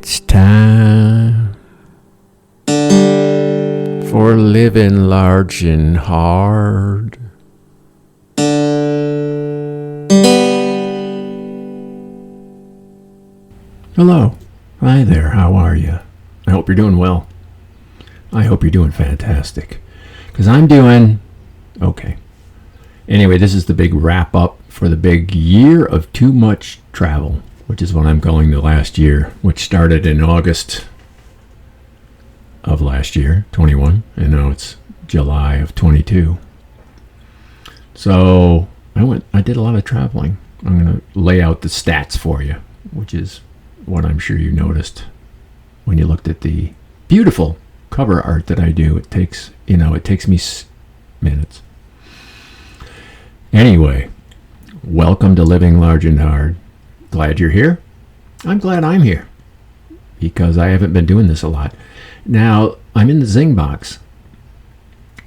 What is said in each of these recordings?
It's time for living large and hard. Hello. Hi there. How are you? I hope you're doing well. I hope you're doing fantastic. Because I'm doing okay. Anyway, this is the big wrap up for the big year of too much travel, which is what I'm calling the last year, which started in August of last year, 21, and now it's July of 22. So I did a lot of traveling. I'm going to lay out the stats for you, which is what I'm sure you noticed when you looked at the beautiful cover art that I do. It takes me minutes. Anyway, welcome to Living Large and Hard. Glad you're here. I'm glad I'm here because I haven't been doing this a lot. Now, I'm in the Zing box.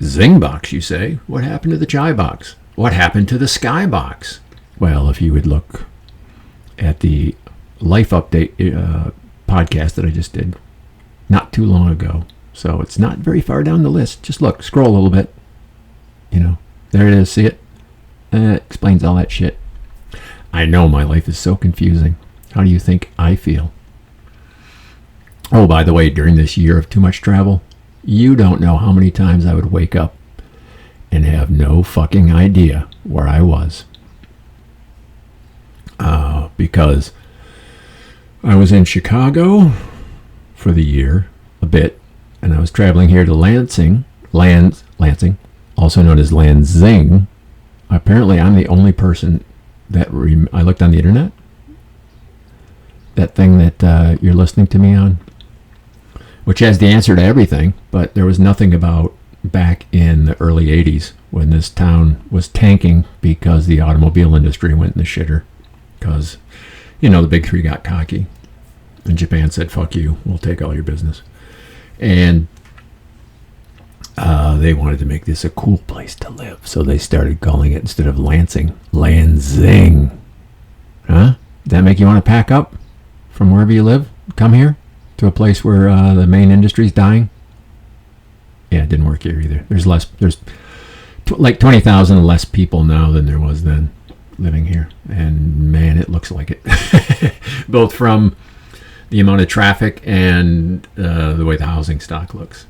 Zing box, you say? What happened to the Chai box? What happened to the Sky box? Well, if you would look at the Life Update podcast that I just did not too long ago. So it's not very far down the list. Just look, scroll a little bit. There it is. See it? It explains all that shit. I know my life is so confusing. How do you think I feel? Oh, by the way, during this year of too much travel, you don't know how many times I would wake up and have no fucking idea where I was. Because I was in Chicago for the year, a bit, and I was traveling here to Lansing, also known as Lansing. Apparently, I'm the only person that I looked on the internet. That thing that you're listening to me on, which has the answer to everything, but there was nothing about back in the early 80s when this town was tanking because the automobile industry went in the shitter. Because, the big three got cocky. And Japan said, fuck you, we'll take all your business. And they wanted to make this a cool place to live. So they started calling it, instead of Lansing, Lansing. Huh? Does that make you want to pack up from wherever you live? Come here to a place where the main industry's dying? Yeah, it didn't work here either. There's like 20,000 less people now than there was then living here. And man, it looks like it. Both from the amount of traffic and the way the housing stock looks.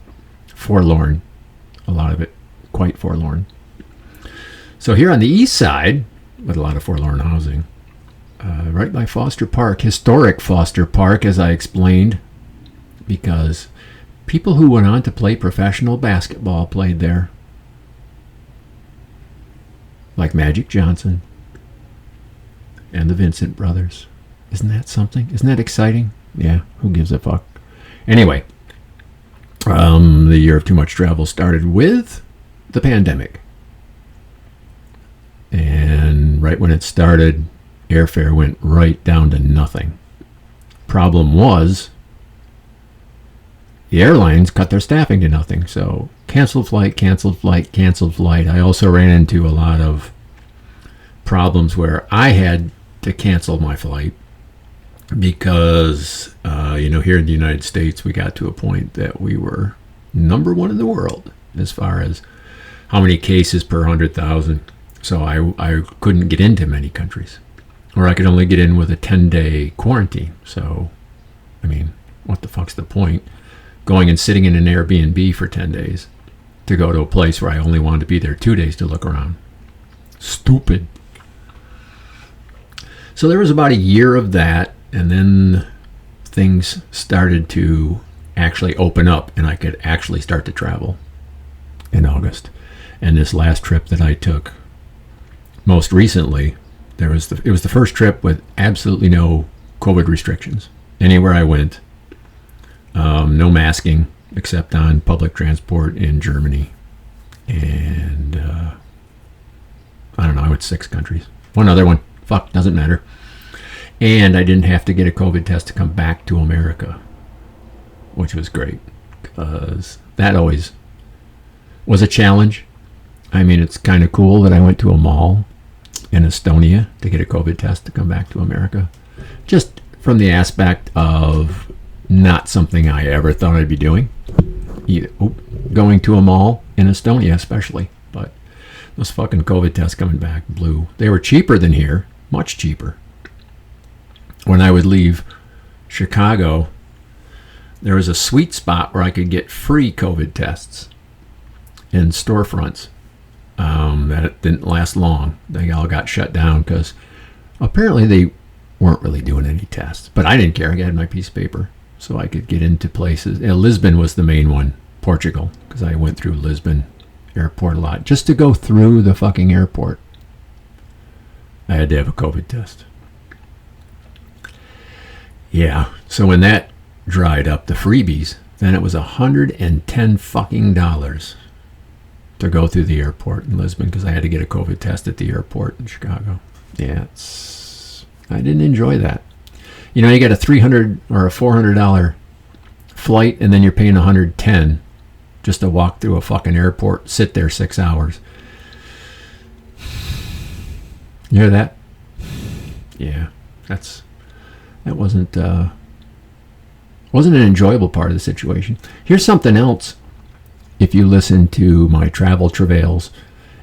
Forlorn. A lot of it quite forlorn. So here on the east side, with a lot of forlorn housing, right by Foster Park, historic Foster Park, as I explained, because people who went on to play professional basketball played there. Like Magic Johnson and the Vincent brothers. Isn't that something? Isn't that exciting? Yeah, who gives a fuck? Anyway, the year of too much travel started with the pandemic. And right when it started, airfare went right down to nothing. Problem was, the airlines cut their staffing to nothing. So canceled flight. I also ran into a lot of problems where I had to cancel my flight because, here in the United States, we got to a point that we were number one in the world as far as how many cases per 100,000. So I couldn't get into many countries, or I could only get in with a 10-day quarantine. So, what the fuck's the point? Going and sitting in an Airbnb for 10 days to go to a place where I only wanted to be there 2 days to look around. Stupid. So there was about a year of that, and then things started to actually open up, and I could actually start to travel in August. And this last trip that I took, most recently, it was the first trip with absolutely no COVID restrictions. Anywhere I went, no masking except on public transport in Germany. And I went 6 countries. One other one. Fuck, doesn't matter. And I didn't have to get a COVID test to come back to America, which was great, because that always was a challenge. It's kind of cool that I went to a mall in Estonia to get a COVID test to come back to America. Just from the aspect of Not something I ever thought I'd be doing. Going to a mall in Estonia especially. But those fucking COVID tests coming back blew. They were cheaper than here, much cheaper. When I would leave Chicago, there was a sweet spot where I could get free COVID tests in storefronts. That didn't last long. They all got shut down because apparently they weren't really doing any tests. But I didn't care. I had my piece of paper, so I could get into places. Lisbon was the main one, Portugal, because I went through Lisbon airport a lot. Just to go through the fucking airport, I had to have a COVID test. Yeah, so when that dried up, the freebies, then it was $110 fucking dollars to go through the airport in Lisbon because I had to get a COVID test at the airport in Chicago. Yeah, I didn't enjoy that. You know, you get a $300 or a $400 flight, and then you're paying $110 just to walk through a fucking airport, sit there 6 hours. You hear that? Yeah, that wasn't an enjoyable part of the situation. Here's something else. If you listen to my travel travails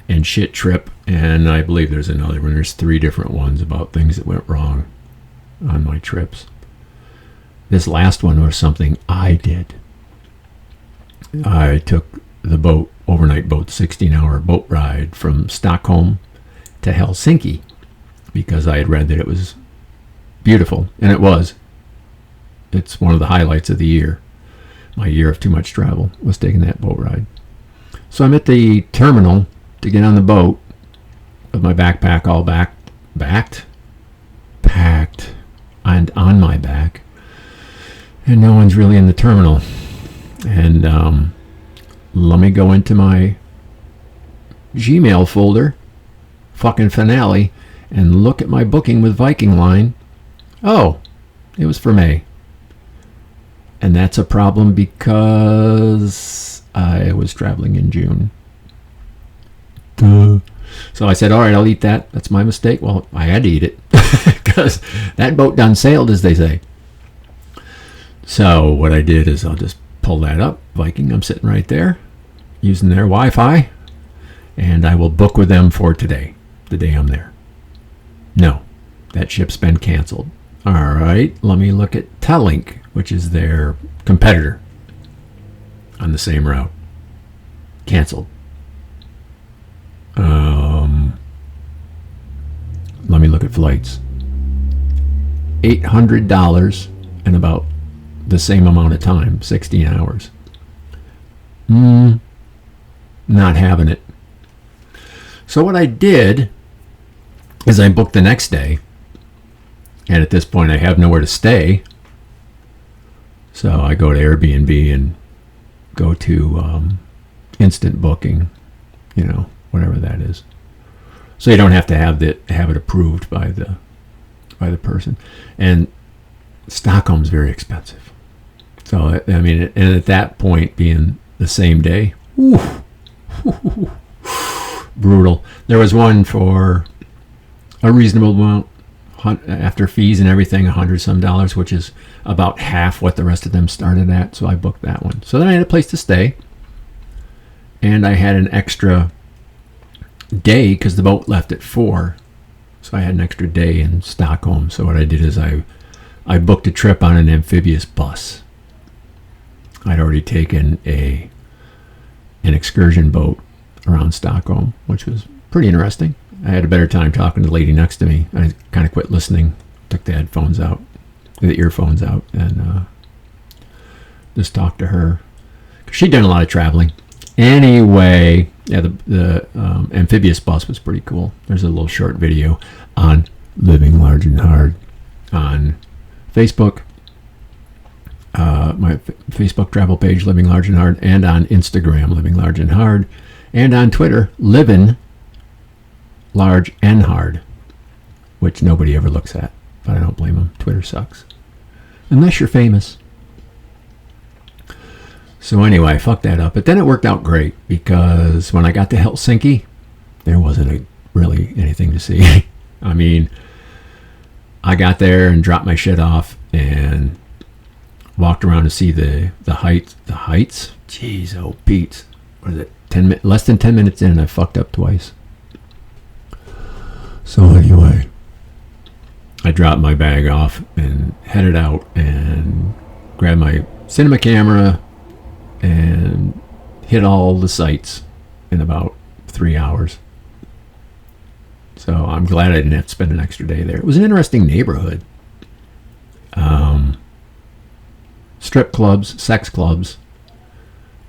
and shit trip, and I believe there's another one, there's 3 different ones about things that went wrong on my trips. This last one was something I did. I took the overnight boat, 16-hour boat ride from Stockholm to Helsinki because I had read that it was beautiful, and it was. It's one of the highlights of the year. My year of too much travel was taking that boat ride. So I'm at the terminal to get on the boat with my backpack all packed, and on my back, and no one's really in the terminal. And let me go into my Gmail folder, fucking finale, and look at my booking with Viking Line. Oh, it was for May. And that's a problem because I was traveling in June. Duh. So I said, all right, I'll eat that. That's my mistake. Well, I had to eat it because that boat done sailed, as they say. So what I did is I'll just pull that up. Viking, I'm sitting right there using their Wi-Fi, and I will book with them for today, the day I'm there. No, that ship's been canceled. All right, let me look at Tallink, which is their competitor on the same route. Canceled. Let me look at flights. $800 in about the same amount of time, 16 hours. Not having it. So what I did is I booked the next day, and at this point I have nowhere to stay. So I go to Airbnb and go to instant booking, whatever that is. So you don't have to have it approved by the person. And Stockholm's very expensive. So I mean, and at that point being the same day, brutal. There was one for a reasonable amount after fees and everything, $100 some, which is about half what the rest of them started at. So I booked that one. So then I had a place to stay, and I had an extra day because the boat left at 4. So I had an extra day in Stockholm. So what I did is I booked a trip on an amphibious bus. I'd already taken an excursion boat around Stockholm, which was pretty interesting. I had a better time talking to the lady next to me. I kind of quit listening, took the earphones out, and just talked to her. She'd done a lot of traveling. Anyway, yeah, the amphibious bus was pretty cool. There's a little short video on Living Large and Hard on Facebook, my Facebook travel page, Living Large and Hard, and on Instagram, Living Large and Hard, and on Twitter, Living Large and Hard, which nobody ever looks at, but I don't blame them. Twitter sucks. Unless you're famous. So anyway, I fucked that up. But then it worked out great because when I got to Helsinki, there wasn't really anything to see. I mean, I got there and dropped my shit off and walked around to see the heights. Jeez, oh Pete, what is it? Less than 10 minutes in, I fucked up twice. So anyway, I dropped my bag off and headed out and grabbed my cinema camera and hit all the sites in about 3 hours. So I'm glad I didn't have to spend an extra day there. It was an interesting neighborhood. Strip clubs, sex clubs,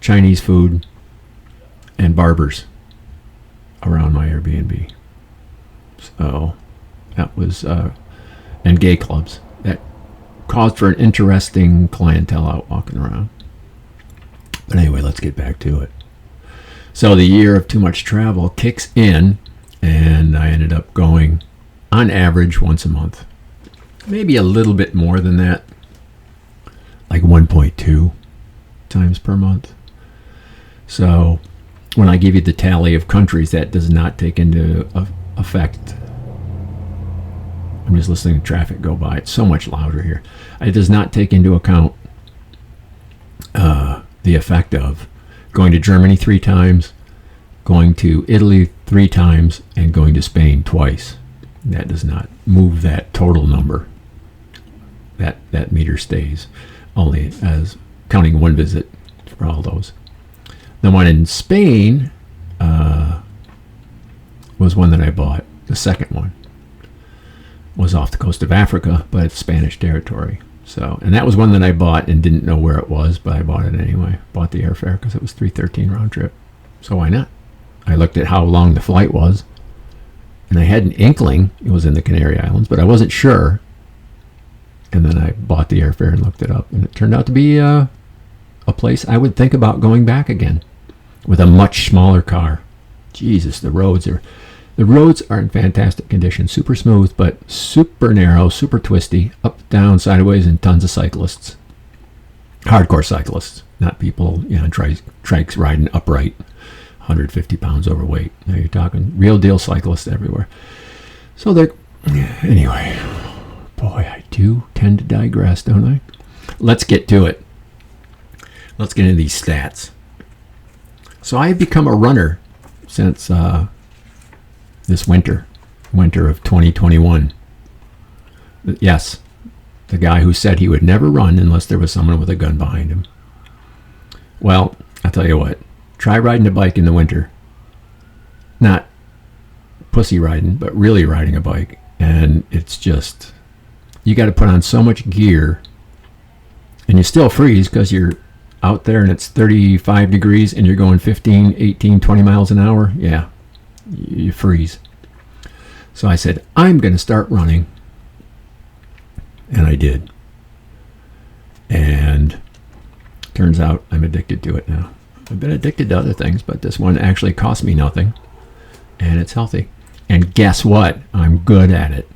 Chinese food, and barbers around my Airbnb. So that was, and gay clubs. That caused for an interesting clientele out walking around. But anyway, let's get back to it. So the year of too much travel kicks in, and I ended up going on average once a month. Maybe a little bit more than that, like 1.2 times per month. So when I give you the tally of countries, that does not take into effect. I'm just listening to traffic go by. It's so much louder here. It does not take into account the effect of going to Germany 3 times, going to Italy 3 times, and going to Spain twice. That does not move that total number. That meter stays only as counting one visit for all those. The one in Spain was one that I bought. The second one was off the coast of Africa, but it's Spanish territory. So, and that was one that I bought and didn't know where it was, but I bought it anyway. Bought the airfare because it was $313 round trip. So why not? I looked at how long the flight was, and I had an inkling it was in the Canary Islands, but I wasn't sure. And then I bought the airfare and looked it up, and it turned out to be a place I would think about going back again with a much smaller car. Jesus, the roads are in fantastic condition, super smooth, but super narrow, super twisty, up, down, sideways, and tons of cyclists. Hardcore cyclists, not people, trikes riding upright, 150 pounds overweight. Now you're talking real deal cyclists everywhere. So anyway, boy, I do tend to digress, don't I? Let's get to it. Let's get into these stats. So I've become a runner since this winter of 2021. Yes, the guy who said he would never run unless there was someone with a gun behind him. Well, I'll tell you what, try riding a bike in the winter. Not pussy riding, but really riding a bike. And it's just, you got to put on so much gear, and you still freeze because you're out there and it's 35 degrees and you're going 15, 18, 20 miles an hour. Yeah, you freeze. So I said, I'm going to start running. And I did. And turns out I'm addicted to it now. I've been addicted to other things, but this one actually cost me nothing. And it's healthy. And guess what? I'm good at it.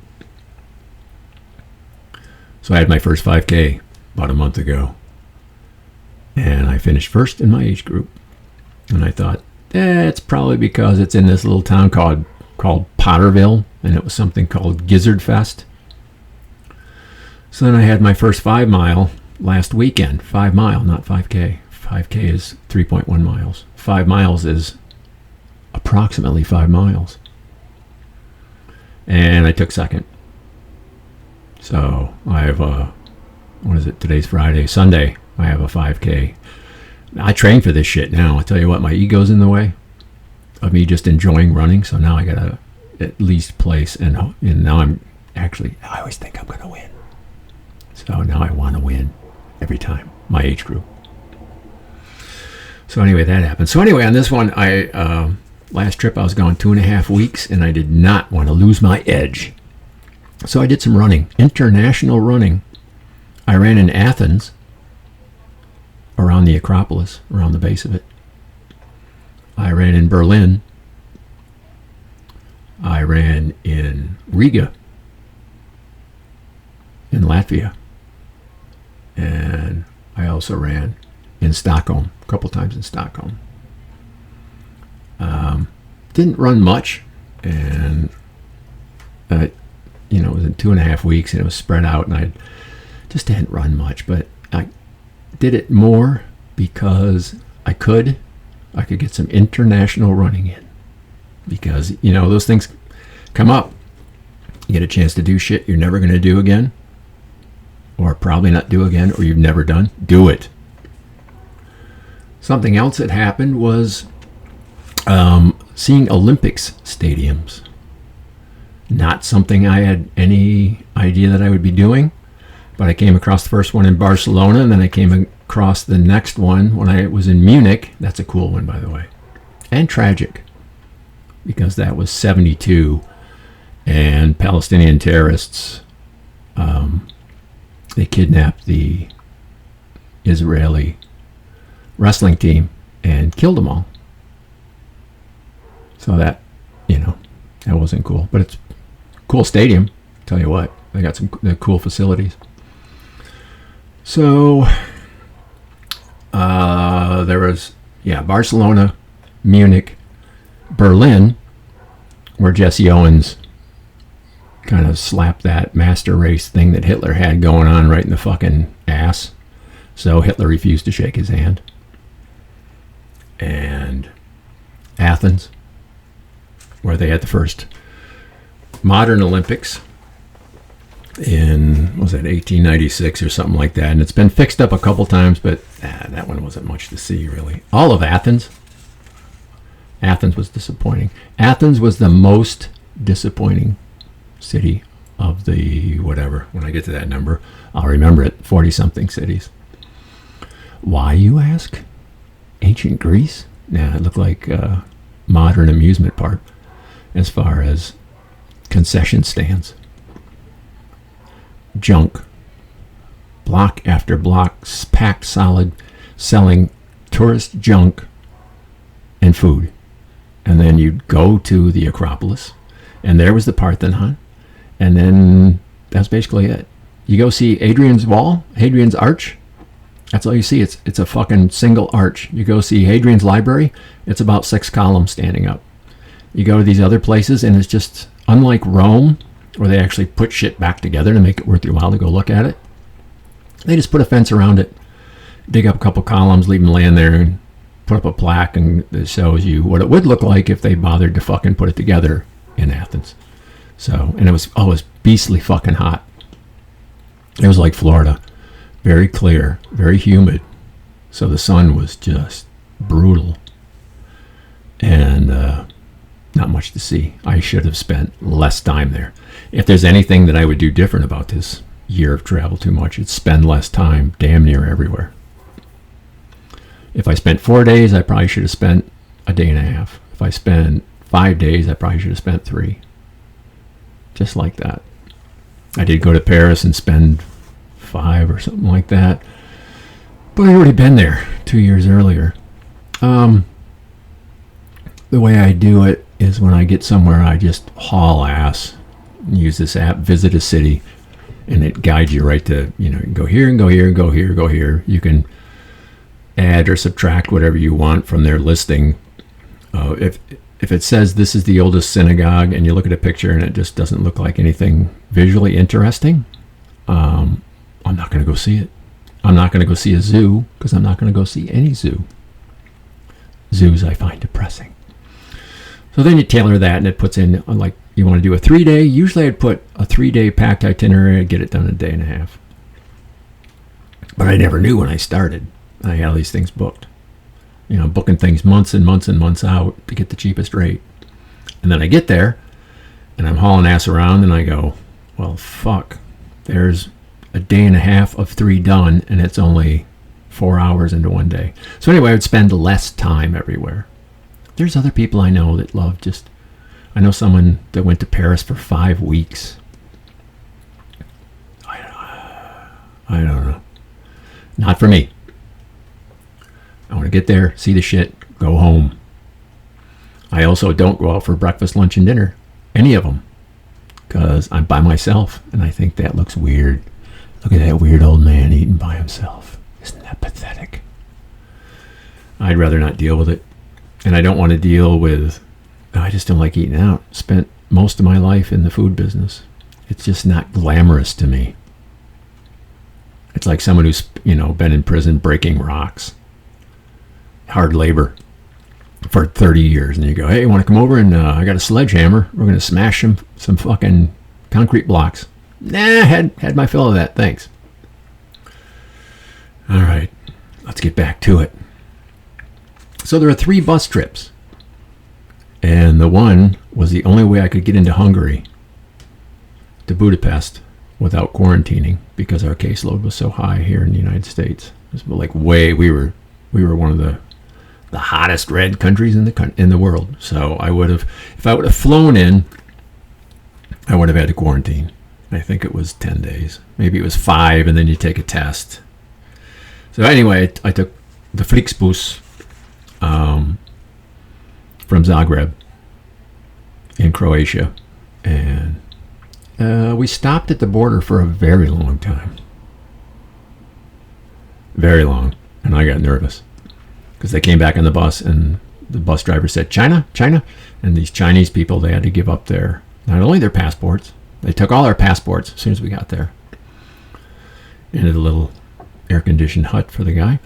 So I had my first 5K about a month ago. And I finished first in my age group. And I thought, it's probably because it's in this little town called Potterville, and it was something called Gizzard Fest. So then I had my first 5 mile last weekend. 5 mile, not 5K. 5K is 3.1 miles. 5 miles is approximately 5 miles. And I took second. So I have what is it? Today's Friday. Sunday, I have a 5K. I train for this shit now. I tell you what, my ego's in the way of me just enjoying running. So now I got to at least place. And now I always think I'm going to win. So now I want to win every time. My age group. So anyway, that happened. So anyway, on this one, last trip I was gone 2.5 weeks, and I did not want to lose my edge. So I did some running, international running. I ran in Athens, around the Acropolis, around the base of it. I ran in Berlin. I ran in Riga, in Latvia. And I also ran in Stockholm, a couple times in Stockholm. Didn't run much, and it was in 2.5 weeks, and it was spread out, and I just didn't run much. But did it more because I could get some international running in. Because, those things come up. You get a chance to do shit you're never going to do again, or probably not do again, or you've never done. Do it. Something else that happened was seeing Olympics stadiums. Not something I had any idea that I would be doing, but I came across the first one in Barcelona, and then I came across the next one when I was in Munich. That's a cool one, by the way. And tragic, because that was 72, and Palestinian terrorists, they kidnapped the Israeli wrestling team and killed them all. So that, that wasn't cool. But it's a cool stadium, tell you what. They got some cool facilities. So there was, Barcelona, Munich, Berlin, where Jesse Owens kind of slapped that master race thing that Hitler had going on right in the fucking ass. So Hitler refused to shake his hand. And Athens, where they had the first modern Olympics in, was that 1896 or something like that. And it's been fixed up a couple times, but that one wasn't much to see, really. All of Athens was disappointing. Athens was the most disappointing city of the whatever. When I get to that number, I'll remember it. 40-something cities. Why, you ask? Ancient Greece? Nah, it looked like a modern amusement park as far as concession stands. Junk. Block after block, packed solid, selling tourist junk and food. And then you'd go to the Acropolis, and there was the Parthenon, and then that's basically it. You go see Hadrian's Wall, Hadrian's Arch. That's all you see. It's a fucking single arch. You go see Hadrian's Library. It's about 6 columns standing up. You go to these other places, and it's just unlike Rome, where they actually put shit back together to make it worth your while to go look at it. They just put a fence around it, dig up a couple columns, leave them laying there, and put up a plaque, and it shows you what it would look like if they bothered to fucking put it together in Athens. So, and it was beastly fucking hot. It was like Florida. Very clear, very humid. So the sun was just brutal. And not much to see. I should have spent less time there. If there's anything that I would do different about this year of travel too much, it's spend less time damn near everywhere. If I spent 4 days, I probably should have spent a day and a half. If I spent 5 days, I probably should have spent 3. Just like that. I did go to Paris and spend 5 or something like that. But I'd already been there 2 years earlier. The way I do it is when I get somewhere, I just haul ass. Use this app, Visit a City, and it guides you right to, you can go here and go here and go here, go here. You can add or subtract whatever you want from their listing. If it says this is the oldest synagogue and you look at a picture and it just doesn't look like anything visually interesting, I'm not going to go see it. I'm not going to go see a zoo because I'm not going to go see any zoo. Zoos I find depressing. So then you tailor that and it puts in, like, you want to do a 3-day. Usually I'd put a 3-day packed itinerary and get it done in a day and a half. But I never knew when I started. I had all these things booked. Booking things months and months and months out to get the cheapest rate. And then I get there and I'm hauling ass around and I go, well, fuck. There's a day and a half of 3 done and it's only 4 hours into 1 day. So anyway, I would spend less time everywhere. There's other people I know that love just... I know someone that went to Paris for 5 weeks. I don't know. Not for me. I want to get there, see the shit, go home. I also don't go out for breakfast, lunch, and dinner. Any of them. Because I'm by myself, and I think that looks weird. Look at that weird old man eating by himself. Isn't that pathetic? I'd rather not deal with it. And I don't want to deal with... I just don't like eating out. Spent most of my life in the food business. It's just not glamorous to me. It's like someone who's, been in prison breaking rocks. Hard labor for 30 years. And you go, hey, you want to come over and I got a sledgehammer. We're going to smash some fucking concrete blocks. Nah, had my fill of that. Thanks. All right, let's get back to it. So there are 3 bus trips. And the one was the only way I could get into Hungary to Budapest without quarantining because our caseload was so high here in the United States. It was like we were one of the hottest red countries in the world. So if I would have flown in, I would have had to quarantine. I think it was 10 days. Maybe it was 5, and then you take a test. So anyway, I took the Flixbus from Zagreb in Croatia, and we stopped at the border for a very long time. Very long. And I got nervous because they came back on the bus and the bus driver said, China, China. And these Chinese people, they had to give up not only their passports, they took all our passports as soon as we got there. Into the little air-conditioned hut for the guy,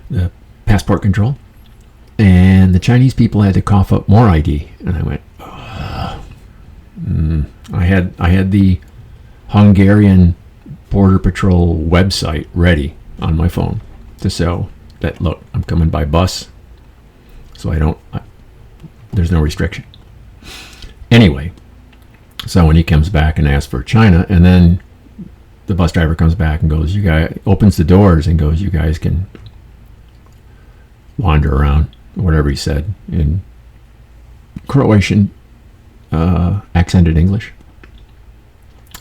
the passport control. And the Chinese people had to cough up more ID. And I went, I had the Hungarian Border Patrol website ready on my phone to show that, look, I'm coming by bus, so there's no restriction. Anyway, so when he comes back and asks for China, and then the bus driver comes back and goes, opens the doors and goes, you guys can wander around, whatever he said in Croatian accented English.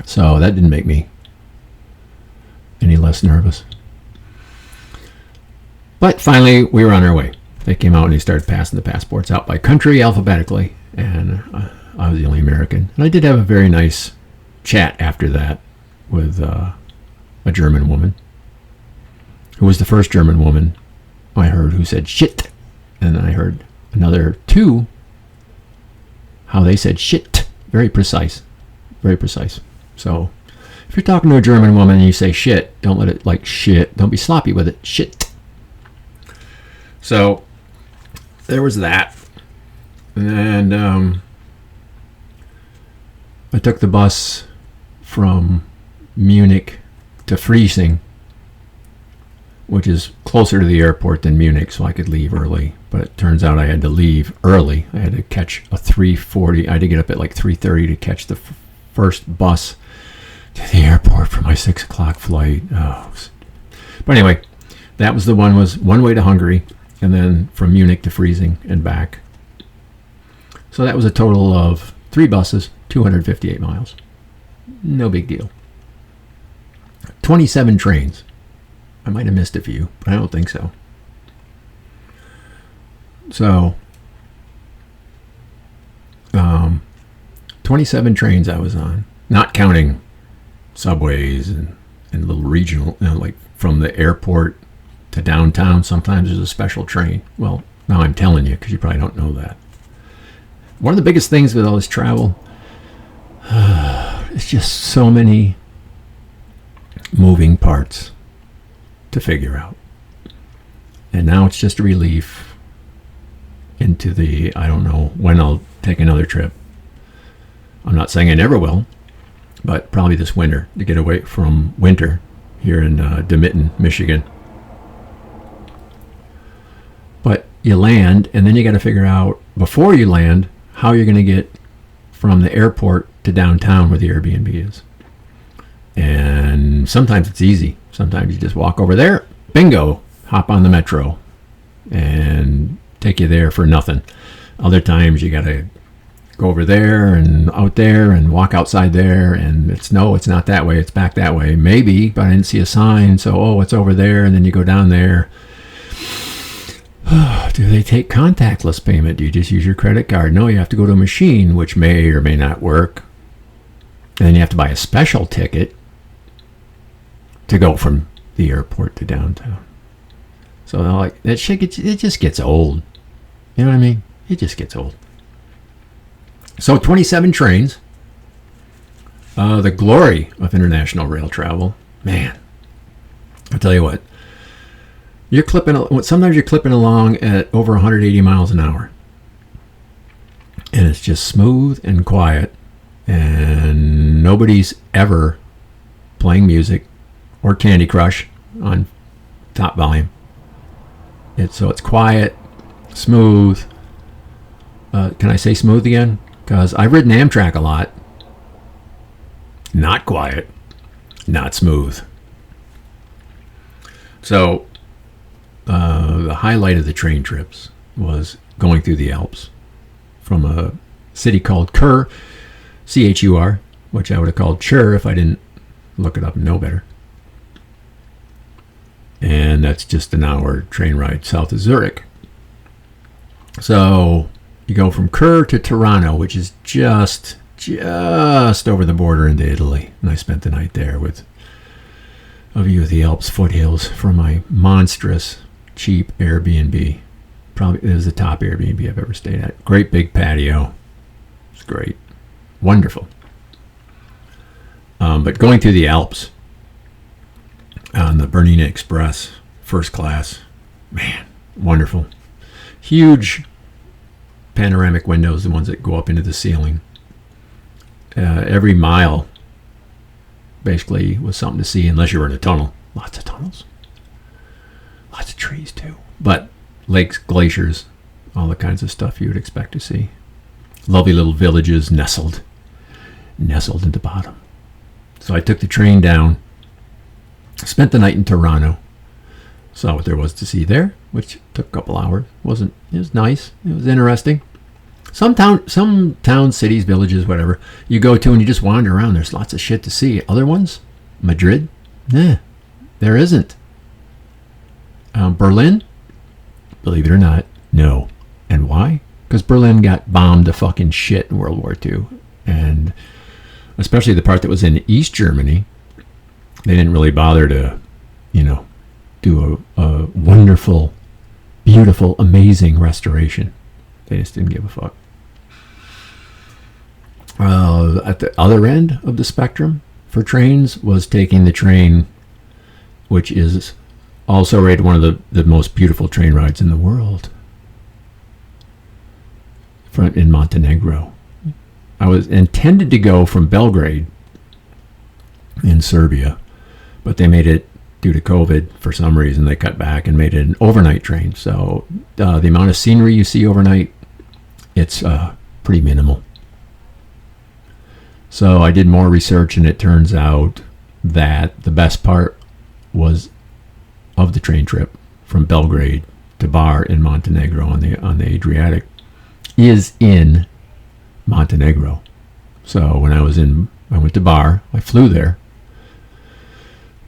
So that didn't make me any less nervous. But finally, we were on our way. They came out and they started passing the passports out by country alphabetically, and I was the only American. And I did have a very nice chat after that with a German woman, who was the first German woman I heard who said shit. And I heard another 2 how they said shit. Very precise. Very precise. So if you're talking to a German woman and you say shit, don't let it like shit. Don't be sloppy with it. Shit. So there was that. And I took the bus from Munich to Freising, which is closer to the airport than Munich, so I could leave early. But it turns out I had to leave early. I had to catch a 3:40. I had to get up at like 3:30 to catch the first bus to the airport for my 6 o'clock flight. But anyway, that was one way to Hungary, and then from Munich to Freising and back. So that was a total of 3 buses, 258 miles. No big deal. 27 trains. I might have missed a few, but I don't think so. So, 27 trains I was on, not counting subways and little regional, like from the airport to downtown. Sometimes there's a special train. Well, now I'm telling you because you probably don't know that. One of the biggest things with all this travel, it's just so many moving parts to figure out. And now it's just a relief into I don't know when I'll take another trip. I'm not saying I never will, but probably this winter, to get away from winter here in DeMitten, Michigan. But you land, and then you got to figure out, before you land, how you're going to get from the airport to downtown where the Airbnb is. And sometimes it's easy. Sometimes you just walk over there, bingo, hop on the metro, and take you there for nothing. Other times you got to go over there and out there and walk outside there, and it's not that way, it's back that way. Maybe, but I didn't see a sign, so it's over there, and then you go down there. Do they take contactless payment? Do you just use your credit card? No, you have to go to a machine, which may or may not work. And then you have to buy a special ticket to go from the airport to downtown. So like that shit it just gets old. You know what I mean? It just gets old. So 27 trains. The glory of international rail travel. Man, I'll tell you what. Sometimes you're clipping along at over 180 miles an hour. And it's just smooth and quiet. And nobody's ever playing music or Candy Crush on top volume. It's quiet, smooth. Can I say smooth again? Because I've ridden Amtrak a lot. Not quiet, not smooth. So the highlight of the train trips was going through the Alps from a city called Chur, C-H-U-R, which I would have called Chur if I didn't look it up and know better. And that's just an hour train ride south of Zurich. So you go from Chur to Tirano, which is just over the border into Italy. And I spent the night there with a view of the Alps foothills from my monstrous, cheap Airbnb. Probably it was the top Airbnb I've ever stayed at. Great big patio. It's great. Wonderful. But going through the Alps on the Bernina Express, first class, man, wonderful. Huge panoramic windows, the ones that go up into the ceiling. Every mile basically was something to see, unless you were in a tunnel. Lots of tunnels. Lots of trees too. But lakes, glaciers, all the kinds of stuff you would expect to see. Lovely little villages nestled at the bottom. So I took the train down, spent the night in Tirano, saw what there was to see there, which took a couple hours. It was nice. It was interesting. Some towns, cities, villages, whatever, you go to and you just wander around. There's lots of shit to see. Other ones, Madrid, there isn't. Berlin, believe it or not, no. And why? Because Berlin got bombed to fucking shit in World War II. And especially the part that was in East Germany, they didn't really bother to, do a wonderful, beautiful, amazing restoration. They just didn't give a fuck. At the other end of the spectrum for trains was taking the train, which is also rated one of the most beautiful train rides in the world, in Montenegro. I was intended to go from Belgrade in Serbia, but they made it, due to COVID, for some reason, they cut back and made it an overnight train. So the amount of scenery you see overnight, it's pretty minimal. So I did more research, and it turns out that the best part of the train trip from Belgrade to Bar in Montenegro on the Adriatic is in Montenegro. So when I went to Bar, I flew there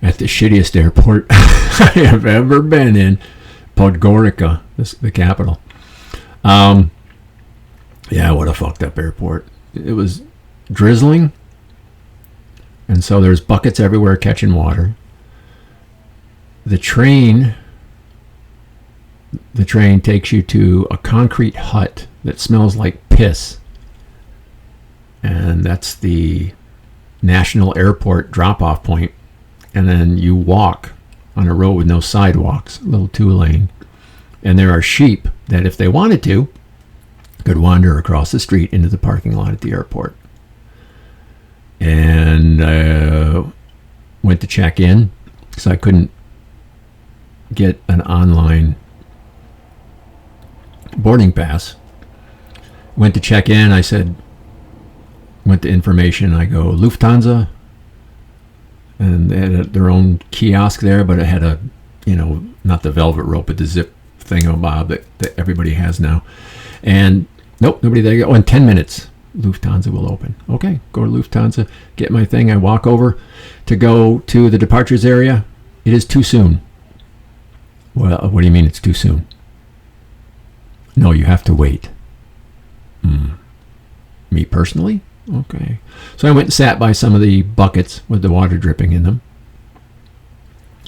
at the shittiest airport I have ever been in, Podgorica, the capital. Yeah, what a fucked up airport. It was drizzling, and so there's buckets everywhere catching water. The train takes you to a concrete hut that smells like piss, and that's the national airport drop-off point. And then you walk on a road with no sidewalks, a little two-lane, and there are sheep that, if they wanted to, could wander across the street into the parking lot at the airport. And went to check in because I couldn't get an online boarding pass. Went to check in. I went to information. I go, Lufthansa. And they had their own kiosk there, but it had not the velvet rope, but the zip thingamabob that everybody has now. And nope, nobody there. Oh, in 10 minutes, Lufthansa will open. Okay, go to Lufthansa, get my thing. I walk over to go to the departures area. It is too soon. Well, what do you mean it's too soon? No, you have to wait. Me personally? Okay. So I went and sat by some of the buckets with the water dripping in them.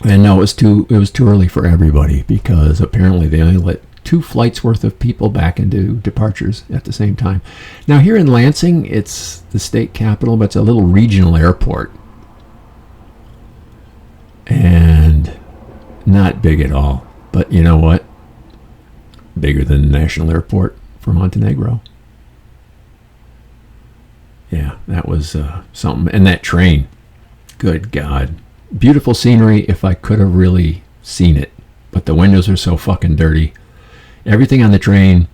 And no, it was too early for everybody, because apparently they only let 2 flights worth of people back into departures at the same time. Now here in Lansing, it's the state capital, but it's a little regional airport. And Not big at all. But you know what? Bigger than the national airport for Montenegro. Yeah, that was something. And that train, good God. Beautiful scenery if I could have really seen it. But the windows are so fucking dirty. Everything on the train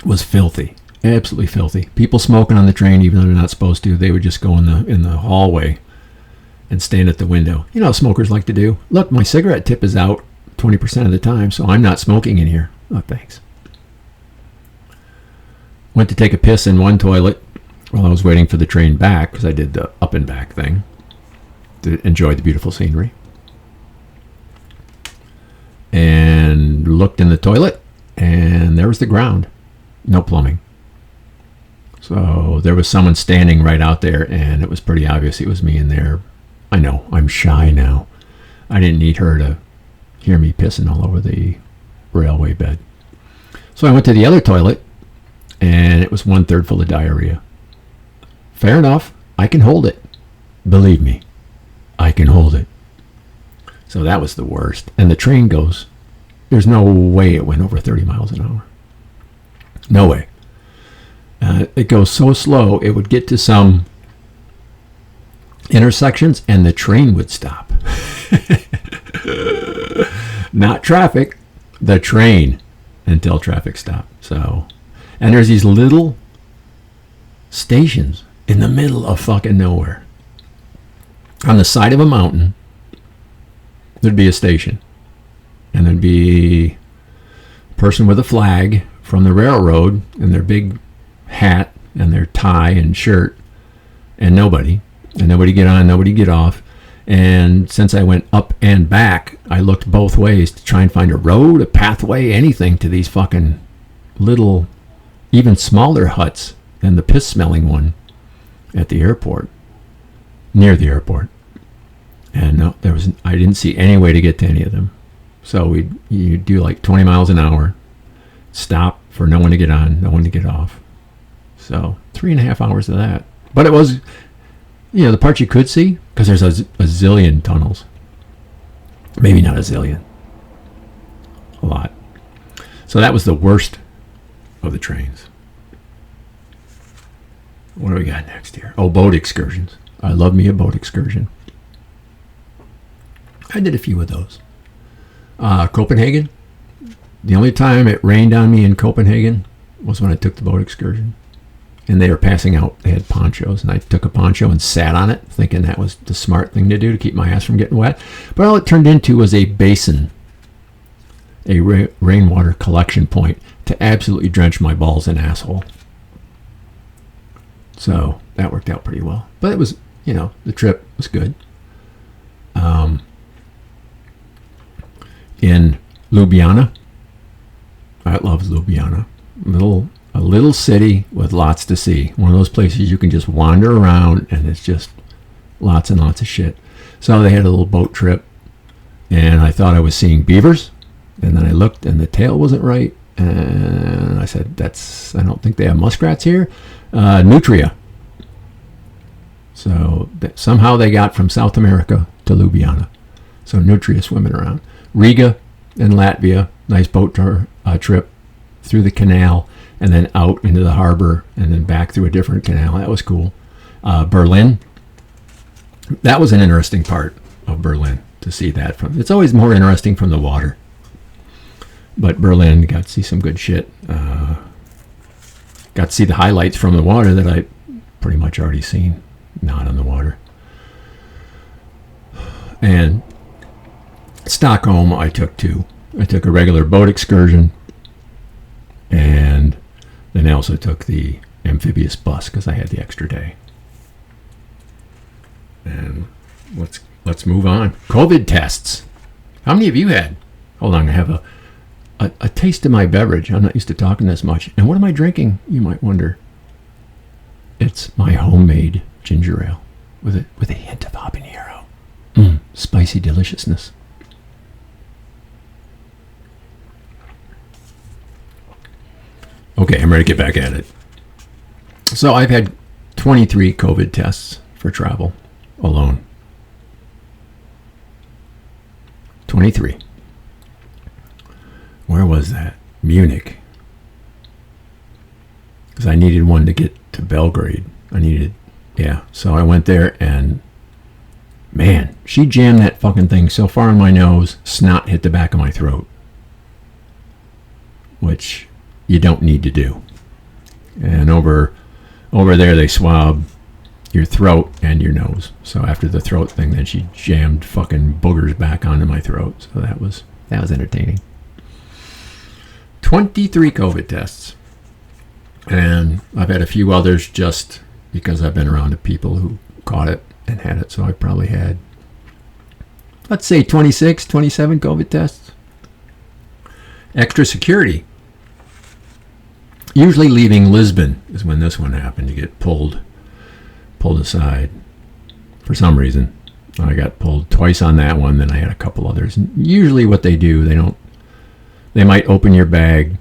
was filthy. Absolutely filthy. People smoking on the train, even though they're not supposed to. They would just go in the hallway and stand at the window. You know how smokers like to do. Look, my cigarette tip is out 20% of the time, so I'm not smoking in here. Oh, thanks. Went to take a piss in one toilet while I was waiting for the train back, because I did the up and back thing to enjoy the beautiful scenery. And looked in the toilet, and there was the ground. No plumbing. So there was someone standing right out there, and it was pretty obvious it was me in there. I know, I'm shy now. I didn't need her to hear me pissing all over the railway bed. So I went to the other toilet, and it was 1/3 full of diarrhea. Fair enough. I can hold it. Believe me, I can hold it. So that was the worst. And the train goes, there's no way it went over 30 miles an hour. No way. It goes so slow, it would get to some intersections and the train would stop. Not traffic, the train, until traffic stopped. So, and there's these little stations in the middle of fucking nowhere. On the side of a mountain, there'd be a station. And there'd be a person with a flag from the railroad and their big hat and their tie and shirt, and nobody get on, nobody get off. And since I went up and back, I looked both ways to try and find a road, a pathway, anything to these fucking little, even smaller huts than the piss smelling one at the airport, near the airport. And no, I didn't see any way to get to any of them. So you do like 20 miles an hour, stop for no one to get on, no one to get off. So 3.5 hours of that. But it was, the part you could see, because there's a zillion tunnels. Maybe not a zillion. A lot. So that was the worst of the trains. What do we got next here? Oh, boat excursions. I love me a boat excursion. I did a few of those. Copenhagen. The only time it rained on me in Copenhagen was when I took the boat excursion. And they were passing out. They had ponchos, and I took a poncho and sat on it, thinking that was the smart thing to do to keep my ass from getting wet. But all it turned into was a basin, a rainwater collection point to absolutely drench my balls and asshole. So that worked out pretty well. But it was, the trip was good. In Ljubljana, I love Ljubljana. A little city with lots to see. One of those places you can just wander around and it's just lots and lots of shit. So they had a little boat trip, and I thought I was seeing beavers, and then I looked and the tail wasn't right, and I said, I don't think they have muskrats here. Nutria. So somehow they got from South America to Ljubljana. So nutria swimming around. Riga in Latvia, nice boat trip through the canal, and then out into the harbor, and then back through a different canal. That was cool. Berlin. That was an interesting part of Berlin to see that from. It's always more interesting from the water. But Berlin, got to see some good shit. Got to see the highlights from the water that I pretty much already seen, not on the water. And Stockholm, I took two. I took a regular boat excursion, and then I also took the amphibious bus because I had the extra day. And let's move on. COVID tests. How many of you had? Hold on, I have a taste of my beverage. I'm not used to talking this much. And what am I drinking? You might wonder. It's my homemade ginger ale with a hint of habanero. Spicy deliciousness. Okay, I'm ready to get back at it. So I've had 23 COVID tests for travel alone. 23. Where was that? Munich. Because I needed one to get to Belgrade. So I went there, and man, she jammed that fucking thing so far in my nose, snot hit the back of my throat. Which you don't need to do. And over there they swab your throat and your nose. So after the throat thing, then she jammed fucking boogers back onto my throat. So that was entertaining. 23 COVID tests. And I've had a few others just because I've been around the people who caught it and had it. So I probably had, let's say 26, 27 COVID tests. Extra security. Usually leaving Lisbon is when this one happened. You get pulled aside for some reason. I got pulled twice on that one. Then I had a couple others. And usually what they do, they might open your bag.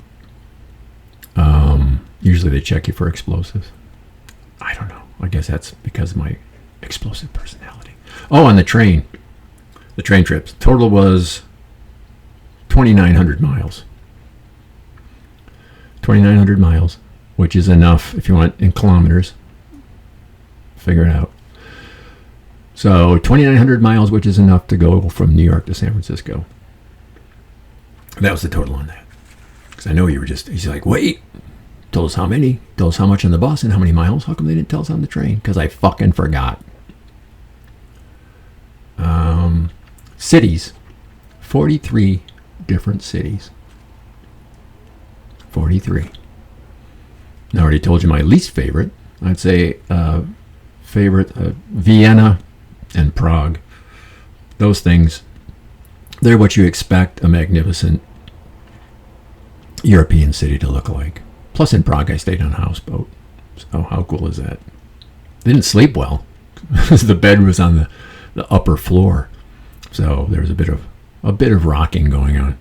Usually they check you for explosives. I don't know. I guess that's because of my explosive personality. Oh, on the train trips. Total was 2,900 miles. 2,900 miles, which is enough if you want in kilometers. Figure it out. So 2,900 miles, which is enough to go from New York to San Francisco. That was the total on that. Because I know he's like, wait. Told us how many. Told us how much on the bus and how many miles. How come they didn't tell us on the train? Because I fucking forgot. Cities. 43 different cities. 43. I already told you my least favorite. I'd say Vienna and Prague. Those things, they're what you expect a magnificent European city to look like. Plus in Prague I stayed on a houseboat. So how cool is that? Didn't sleep well. The bed was on the upper floor. So there was a bit of rocking going on.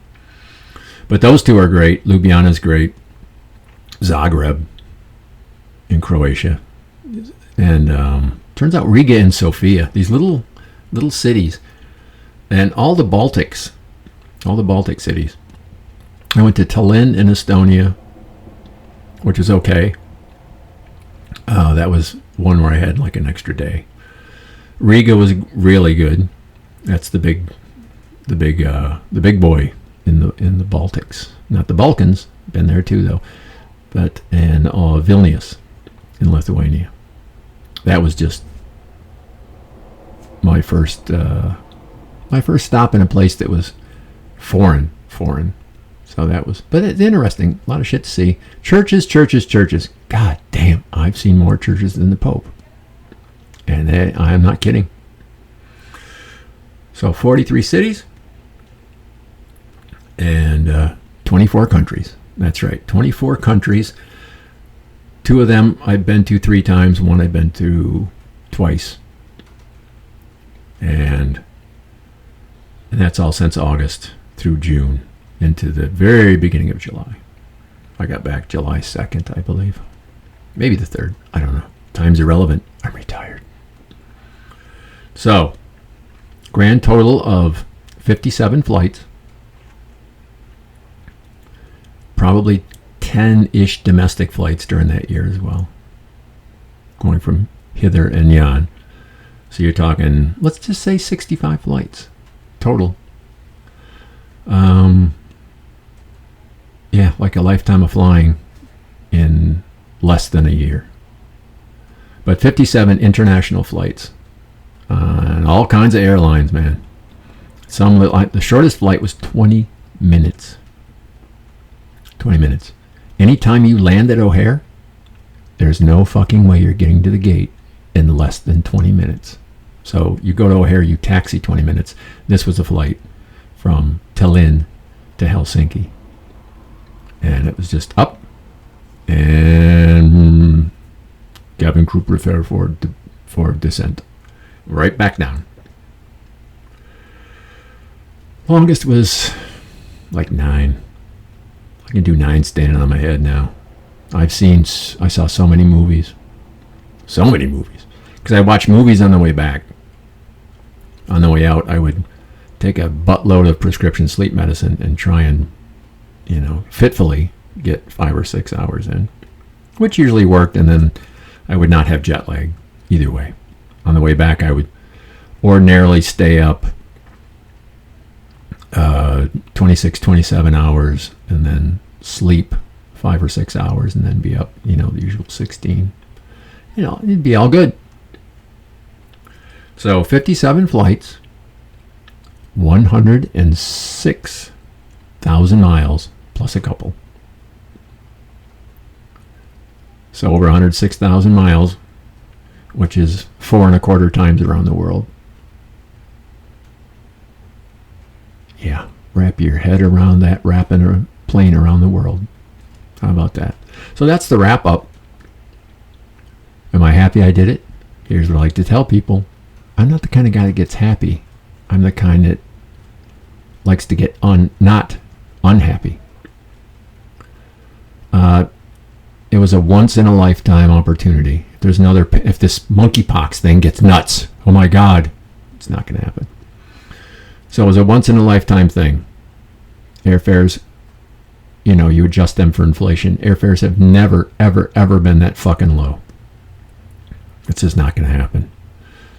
But those two are great. Ljubljana's great. Zagreb in Croatia. And turns out Riga and Sofia, these little cities. And all the Baltic cities. I went to Tallinn in Estonia, which was okay. That was one where I had like an extra day. Riga was really good. That's the big boy in the Baltics, not the Balkans. Been there too though, and Vilnius in Lithuania. That was just my first stop in a place that was foreign. So that was, but it's interesting. A lot of shit to see. Churches. God damn, I've seen more churches than the Pope, and I am not kidding. So 43 cities. And 24 countries. That's right, 24 countries. 2 of them I've been to 3 times. 1 I've been to twice. And that's all since August through June into the very beginning of July. I got back July 2nd, I believe. Maybe the 3rd. I don't know. Time's irrelevant. I'm retired. So, grand total of 57 flights. Probably 10-ish domestic flights during that year as well. Going from hither and yon. So you're talking, let's just say 65 flights total. Yeah, like a lifetime of flying in less than a year. But 57 international flights. And all kinds of airlines, man. The shortest flight was 20 minutes. 20 minutes. Anytime you land at O'Hare, there's no fucking way you're getting to the gate in less than 20 minutes. So you go to O'Hare, you taxi 20 minutes. This was a flight from Tallinn to Helsinki. And it was just up and cabin crew prepare for descent. Right back down. Longest was like 9. I can do 9 standing on my head now. I saw so many movies. So many movies. Because I watched movies on the way back. On the way out, I would take a buttload of prescription sleep medicine and try and, fitfully get 5 or 6 hours in, which usually worked. And then I would not have jet lag either way. On the way back, I would ordinarily stay up 26, 27 hours and then sleep 5 or 6 hours and then be up, the usual 16. It'd be all good. So 57 flights, 106,000 miles plus a couple. So over 106,000 miles, which is 4.25 times around the world. Yeah, wrap your head around that, wrapping a plane around the world. How about that? So that's the wrap up. Am I happy I did it? Here's what I like to tell people. I'm not the kind of guy that gets happy. I'm the kind that likes to get not unhappy. It was a once in a lifetime opportunity. If this monkeypox thing gets nuts, oh my God, it's not going to happen. So it was a once in a lifetime thing. Airfares, you adjust them for inflation. Airfares have never, ever, ever been that fucking low. It's just not going to happen.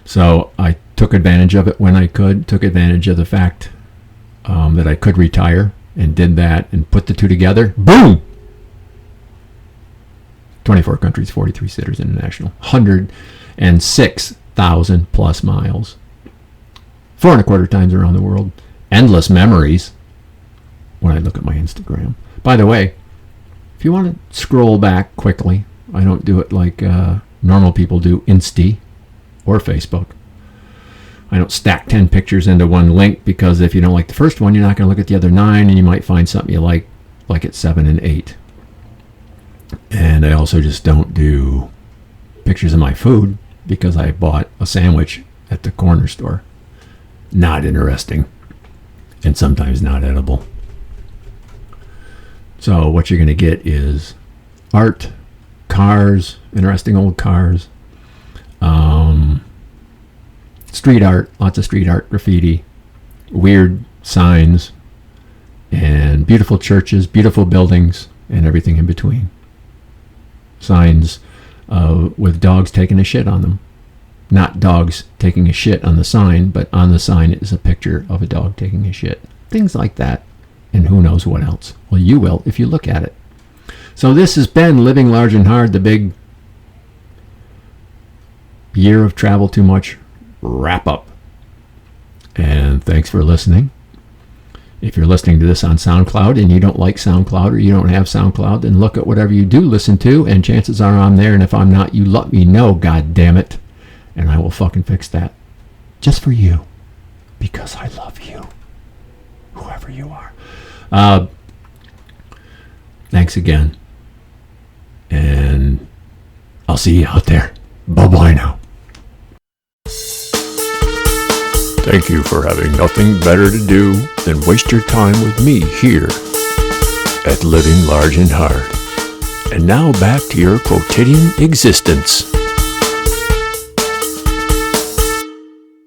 So I took advantage of it when I could, took advantage of the fact that I could retire, and did that and put the two together. Boom! 24 countries, 43 sitters international, 106,000 plus miles. 4.25 times around the world. Endless memories when I look at my Instagram. By the way, if you want to scroll back quickly, I don't do it like normal people do, Insta or Facebook. I don't stack 10 pictures into one link, because if you don't like the first one, you're not going to look at the other 9, and you might find something you like at 7 and 8. And I also just don't do pictures of my food, because I bought a sandwich at the corner store. Not interesting, and sometimes not edible. So what you're going to get is art, cars, interesting old cars, street art, lots of street art, graffiti, weird signs, and beautiful churches, beautiful buildings, and everything in between. Signs with dogs taking a shit on them. Not dogs taking a shit on the sign, but on the sign is a picture of a dog taking a shit. Things like that, and who knows what else. Well, you will if you look at it. So this has been Living Large and Hard, the big year of travel too much wrap up. And thanks for listening. If you're listening to this on SoundCloud and you don't like SoundCloud, or you don't have SoundCloud, then look at whatever you do listen to, and chances are I'm there. And if I'm not, you let me know, God damn it, and I will fucking fix that. Just for you. Because I love you. Whoever you are. Thanks again. And I'll see you out there. Bye-bye now. Thank you for having nothing better to do than waste your time with me here at Living Large and Hard. And now back to your quotidian existence.